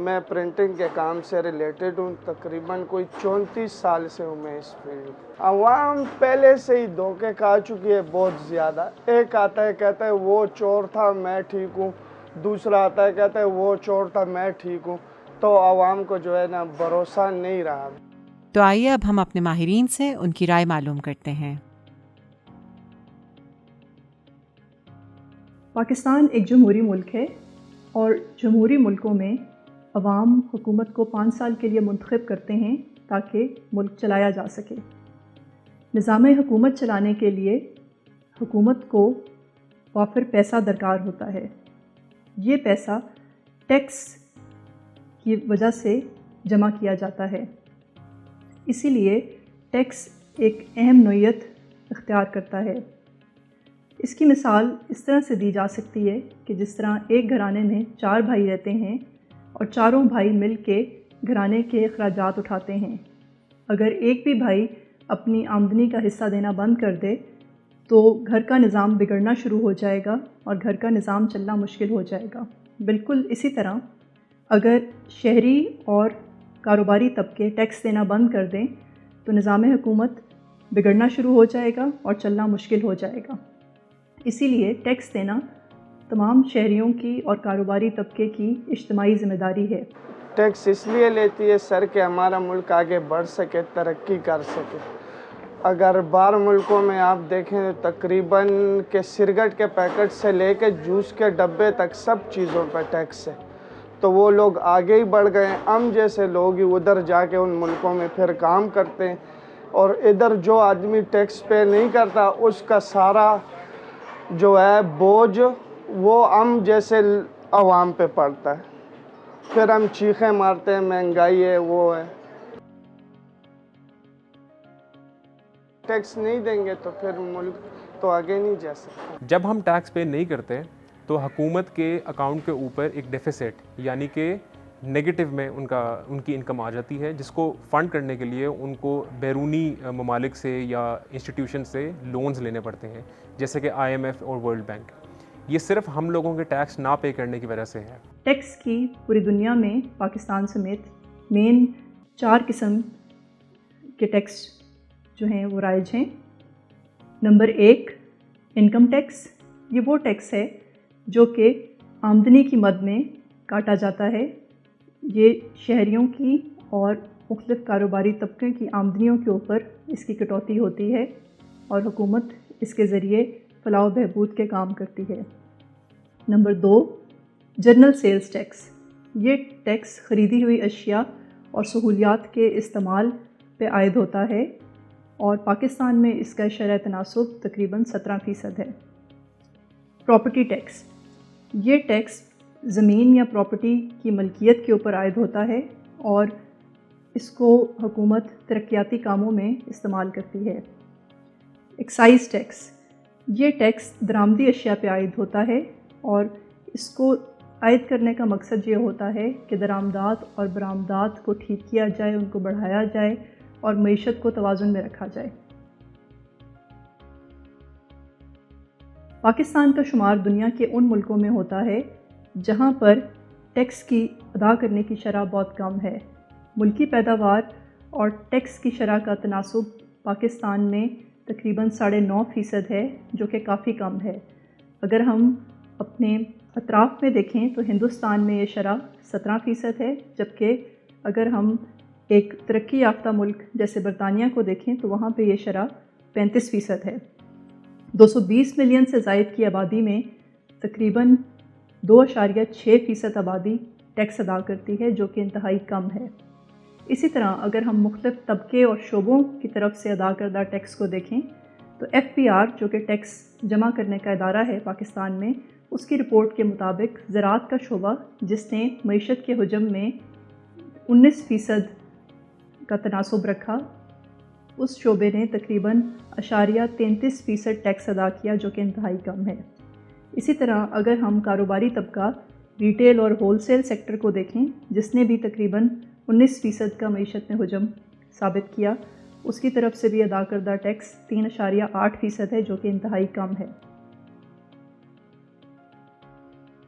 میں پرنٹنگ کے کام سے ریلیٹڈ ہوں، تقریباً کوئی 34 سال سے ہوں میں اس فیلڈ۔ عوام پہلے سے ہی دھوکے کھا چکی ہے بہت زیادہ۔ ایک آتا ہے کہتا ہے وہ چور تھا میں ٹھیک ہوں، دوسرا آتا ہے کہتا ہے وہ چور تھا میں ٹھیک ہوں، تو عوام کو جو ہے نا بھروسہ نہیں رہا۔ تو آئیے اب ہم اپنے ماہرین سے ان کی رائے معلوم کرتے ہیں۔ پاکستان ایک جمہوری ملک ہے اور جمہوری ملکوں میں عوام حکومت کو 5 سال کے لیے منتخب کرتے ہیں تاکہ ملک چلایا جا سکے۔ نظام حکومت چلانے کے لیے حکومت کو وافر پیسہ درکار ہوتا ہے۔ یہ پیسہ ٹیکس کی وجہ سے جمع کیا جاتا ہے، اسی لیے ٹیکس ایک اہم نوعیت اختیار کرتا ہے۔ اس کی مثال اس طرح سے دی جا سکتی ہے کہ جس طرح ایک گھرانے میں 4 بھائی رہتے ہیں اور چاروں بھائی مل کے گھرانے کے اخراجات اٹھاتے ہیں۔ اگر ایک بھی بھائی اپنی آمدنی کا حصہ دینا بند کر دے تو گھر کا نظام بگڑنا شروع ہو جائے گا اور گھر کا نظام چلنا مشکل ہو جائے گا۔ بالکل اسی طرح اگر شہری اور کاروباری طبقے ٹیکس دینا بند کر دیں تو نظام حکومت بگڑنا شروع ہو جائے گا اور چلنا مشکل ہو جائے گا۔ اسی لیے ٹیکس دینا تمام شہریوں کی اور کاروباری طبقے کی اجتماعی ذمہ داری ہے۔ ٹیکس اس لیے لیتی ہے سر کہ ہمارا ملک آگے بڑھ سکے، ترقی کر سکے۔ اگر باہر ملکوں میں آپ دیکھیں تقریباً کہ سگریٹ کے پیکٹ سے لے کے جوس کے ڈبے تک سب چیزوں پہ ٹیکس ہے، تو وہ لوگ آگے ہی بڑھ گئے ہیں۔ ہم جیسے لوگ ہی ادھر جا کے ان ملکوں میں پھر کام کرتے ہیں، اور ادھر جو آدمی ٹیکس پے نہیں کرتا اس کا سارا جو ہے بوجھ وہ ہم جیسے عوام پہ پڑتا ہے، پھر ہم چیخیں مارتے ہیں مہنگائی ہے وہ ہے۔ ٹیکس نہیں دیں گے تو پھر ملک تو آگے نہیں جا سکتا۔ جب ہم ٹیکس پے نہیں کرتے تو حکومت کے اکاؤنٹ کے اوپر ایک ڈیفیسٹ یعنی کہ نگیٹو میں ان کی انکم آ جاتی ہے، جس کو فنڈ کرنے کے لیے ان کو بیرونی ممالک سے یا انسٹیٹیوشن سے لونز لینے پڑتے ہیں، جیسے کہ IMF اور ورلڈ بینک۔ یہ صرف ہم لوگوں کے ٹیکس نہ پے کرنے کی وجہ سے ہے۔ ٹیکس کی پوری دنیا میں پاکستان سمیت مین 4 قسم کے ٹیکس جو ہیں وہ رائج ہیں۔ Number 1 income tax. یہ وہ ٹیکس ہے جو کہ آمدنی کی مد میں کاٹا جاتا ہے۔ یہ شہریوں کی اور مختلف کاروباری طبقے کی آمدنیوں کے اوپر اس کی کٹوتی ہوتی ہے اور حکومت اس کے ذریعے فلاح و بہبود کے کام کرتی ہے۔ Number 2 general sales tax. یہ ٹیکس خریدی ہوئی اشیاء اور سہولیات کے استعمال پہ عائد ہوتا ہے اور پاکستان میں اس کا شرح تناسب تقریباً 17% ہے۔ Property tax. یہ ٹیکس زمین یا پراپرٹی کی ملکیت کے اوپر عائد ہوتا ہے اور اس کو حکومت ترقیاتی کاموں میں استعمال کرتی ہے۔ Excise tax. یہ ٹیکس درآمدی اشیاء پہ عائد ہوتا ہے اور اس کو عائد کرنے کا مقصد یہ ہوتا ہے کہ درآمدات اور برآمدات کو ٹھیک کیا جائے، ان کو بڑھایا جائے اور معیشت کو توازن میں رکھا جائے۔ پاکستان کا شمار دنیا کے ان ملکوں میں ہوتا ہے جہاں پر ٹیکس کی ادا کرنے کی شرح بہت کم ہے۔ ملکی پیداوار اور ٹیکس کی شرح کا تناسب پاکستان میں تقریباً 9.5% ہے، جو کہ کافی کم ہے۔ اگر ہم اپنے اطراف میں دیکھیں تو ہندوستان میں یہ شرح 17% ہے، جبکہ اگر ہم ایک ترقی یافتہ ملک جیسے برطانیہ کو دیکھیں تو وہاں پہ یہ شرح 35% ہے۔ 220 ملین سے زائد کی آبادی میں تقریباً 2.6% آبادی ٹیکس ادا کرتی ہے، جو کہ انتہائی کم ہے۔ اسی طرح اگر ہم مختلف طبقے اور شعبوں کی طرف سے ادا کردہ ٹیکس کو دیکھیں تو FPR جو کہ ٹیکس جمع کرنے کا ادارہ ہے پاکستان میں، اس کی رپورٹ کے مطابق زراعت کا شعبہ جس نے معیشت کے حجم میں 19% کا تناسب رکھا، اس شعبے نے تقریباً 0.33% ٹیکس ادا کیا، جو کہ انتہائی کم ہے۔ اسی طرح اگر ہم کاروباری طبقہ ریٹیل اور ہول سیل سیکٹر کو دیکھیں جس نے بھی تقریباً 19% کا معیشت میں حجم ثابت کیا، اس کی طرف سے بھی ادا کردہ ٹیکس 3.8% ہے، جو کہ انتہائی کم ہے۔